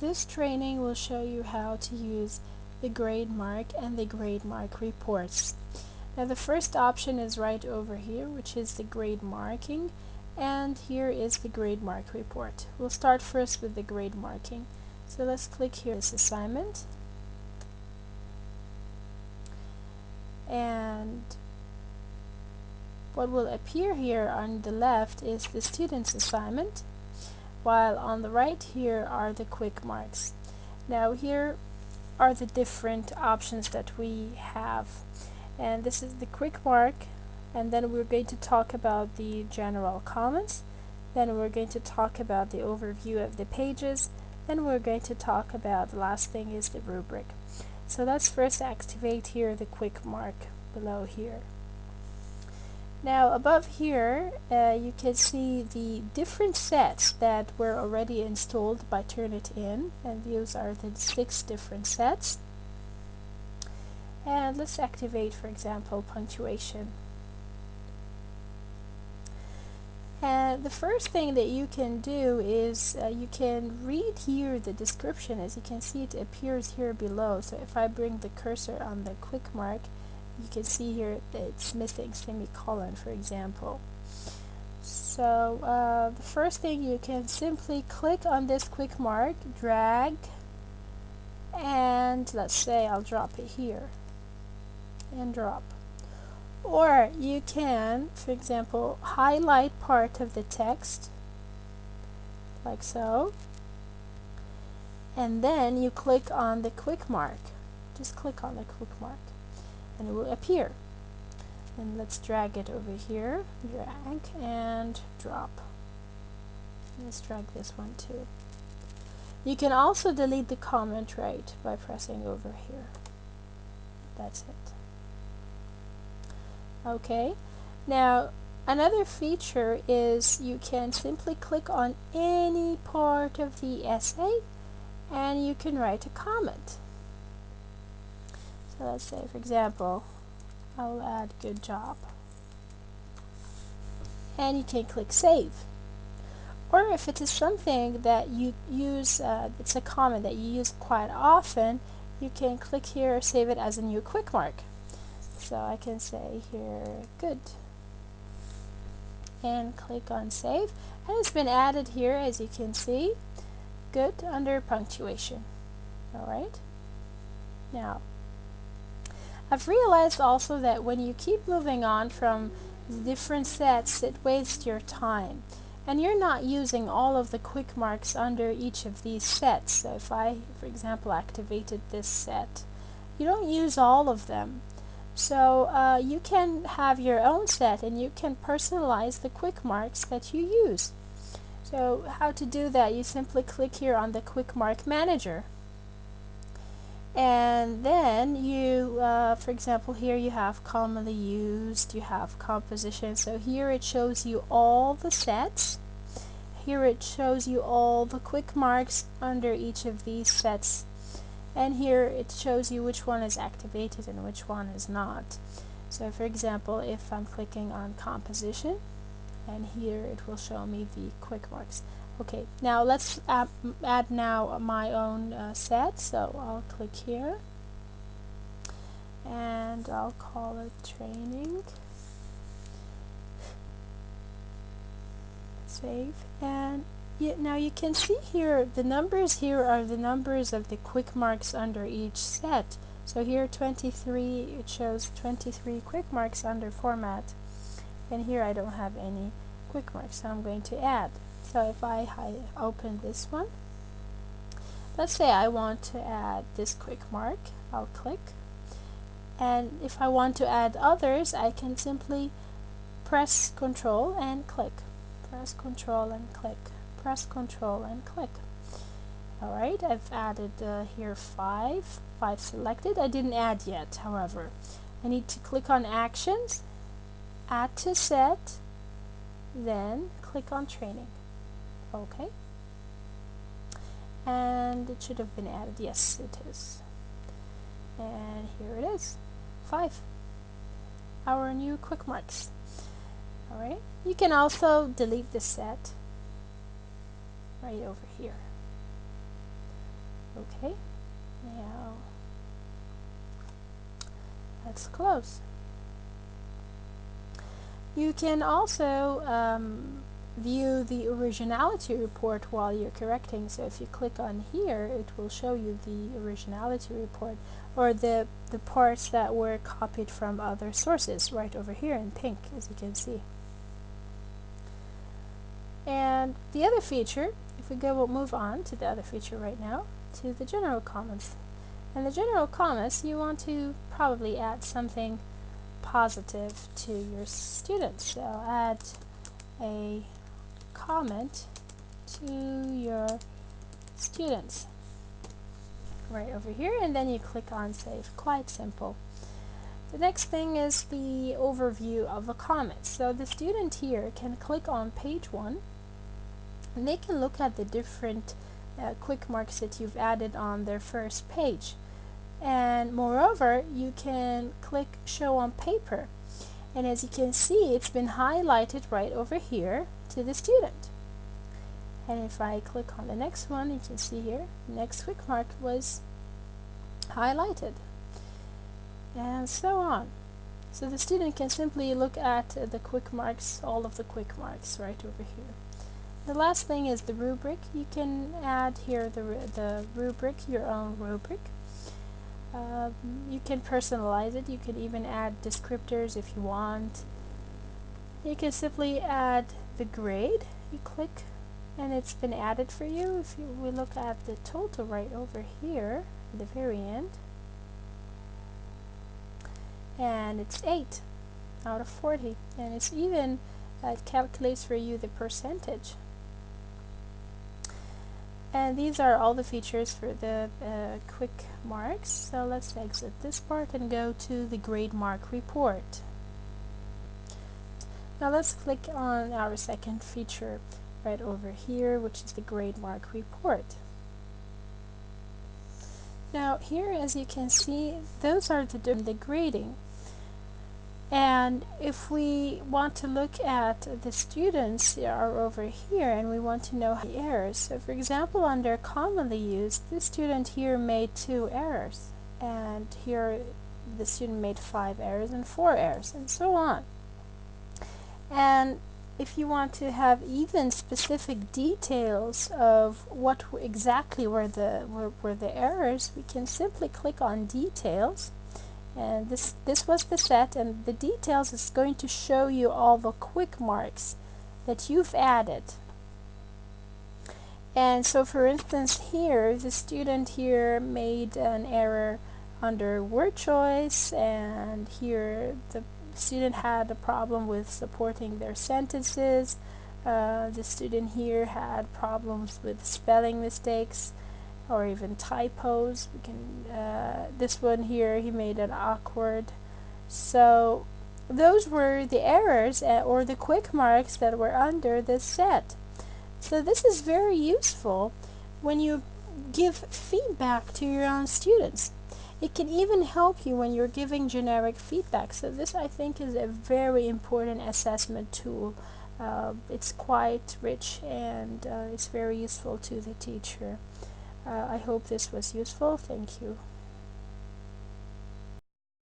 This training will show you how to use the GradeMark and the GradeMark reports. Now the first option is right over here, which is the grade marking, and here is the GradeMark report. We'll start first with the grade marking. So let's click here this assignment, and what will appear here on the left is the student's assignment, while on the right here are the quick marks. Now here are the different options that we have, and this is the quick mark, and then we're going to talk about the general comments, then we're going to talk about the overview of the pages, then we're going to talk about the last thing is the rubric. So let's first activate here the quick mark below here. Now above here you can see the different sets that were already installed by Turnitin, and these are the 6 different sets. And let's activate, for example, punctuation. And the first thing that you can do is you can read here the description. As you can see, it appears here below. So if I bring the cursor on the quick mark, you can see here that it's missing semicolon, for example. So the first thing, you can simply click on this quick mark, drag, and let's say I'll drop it here and drop. Or you can, for example, highlight part of the text like so, and then you click on the quick mark. Just click on the quick mark and it will appear. And let's drag it over here, drag and drop. Let's drag this one too. You can also delete the comment right by pressing over here. That's it. Okay, now another feature is you can simply click on any part of the essay and you can write a comment. So let's say, for example, I will add good job, and you can click save. Or if it is something that you use, it's a comment that you use quite often, you can click here, save it as a new quick mark. So I can say here good and click on save, and it's been added here, as you can see, good, under punctuation. Alright, now I've realized also that when you keep moving on from the different sets, it wastes your time, and you're not using all of the quick marks under each of these sets. So if I, for example, activated this set, you don't use all of them. So you can have your own set and you can personalize the quick marks that you use. So how to do that? You simply click here on the quick mark manager, and then you for example, here you have commonly used, you have composition. So here it shows you all the sets, here it shows you all the quick marks under each of these sets, and here it shows you which one is activated and which one is not. So for example, if I'm clicking on composition, and here it will show me the quick marks. Okay, now let's add now my own set. So I'll click here and I'll call it training, save, and now you can see here the numbers here are the numbers of the quick marks under each set. So here 23, it shows 23 quick marks under format, and here I don't have any quick marks, so I'm going to add. So if I open this one, let's say I want to add this quick mark, I'll click, and if I want to add others, I can simply press Control and click, press Control and click, press Control and click. Alright, I've added here 5 selected. I didn't add yet, however. I need to click on Actions, Add to Set, then click on Training. Okay, and it should have been added. Yes, it is. And here it is, 5, our new quick marks. Alright, you can also delete the set right over here. Okay, now let's close. You can also view the originality report while you're correcting. So if you click on here, it will show you the originality report, or the parts that were copied from other sources right over here in pink, as you can see. And the other feature, if we go, we'll move on to the other feature right now, to the general comments. In the general comments, you want to probably add something positive to your students. So add a comment to your students right over here, and then you click on save. Quite simple. The next thing is the overview of the comments. So the student here can click on page 1, and they can look at the different quick marks that you've added on their first page. And moreover, you can click show on paper, and as you can see, it's been highlighted right over here to the student. And if I click on the next one, you can see here, next quick mark was highlighted, and so on. So the student can simply look at the quick marks, all of the quick marks right over here. The last thing is the rubric. You can add here the rubric, your own rubric. You can personalize it. You can even add descriptors if you want. You can simply add the grade. You click and it's been added for you. If we look at the total right over here at the very end, and it's 8 out of 40, and it's even it calculates for you the percentage. And these are all the features for the quick marks. So let's exit this part and go to the GradeMark report. Now let's click on our second feature right over here, which is the GradeMark report. Now here, as you can see, those are the grading. And if we want to look at the students are over here, and we want to know the errors. So for example, under commonly used, this student here made 2 errors, and here the student made 5 errors and 4 errors, and so on. And if you want to have even specific details of what exactly were the errors, we can simply click on details, and this was the set, and the details is going to show you all the quick marks that you've added. And so for instance here, the student here made an error under word choice, and here the student had a problem with supporting their sentences. The student here had problems with spelling mistakes or even typos. We can this one here, he made an awkward. So those were the errors or the quick marks that were under this set. So this is very useful when you give feedback to your own students. It can even help you when you're giving generic feedback. So this, I think, is a very important assessment tool. It's quite rich, and it's very useful to the teacher. I hope this was useful. Thank you.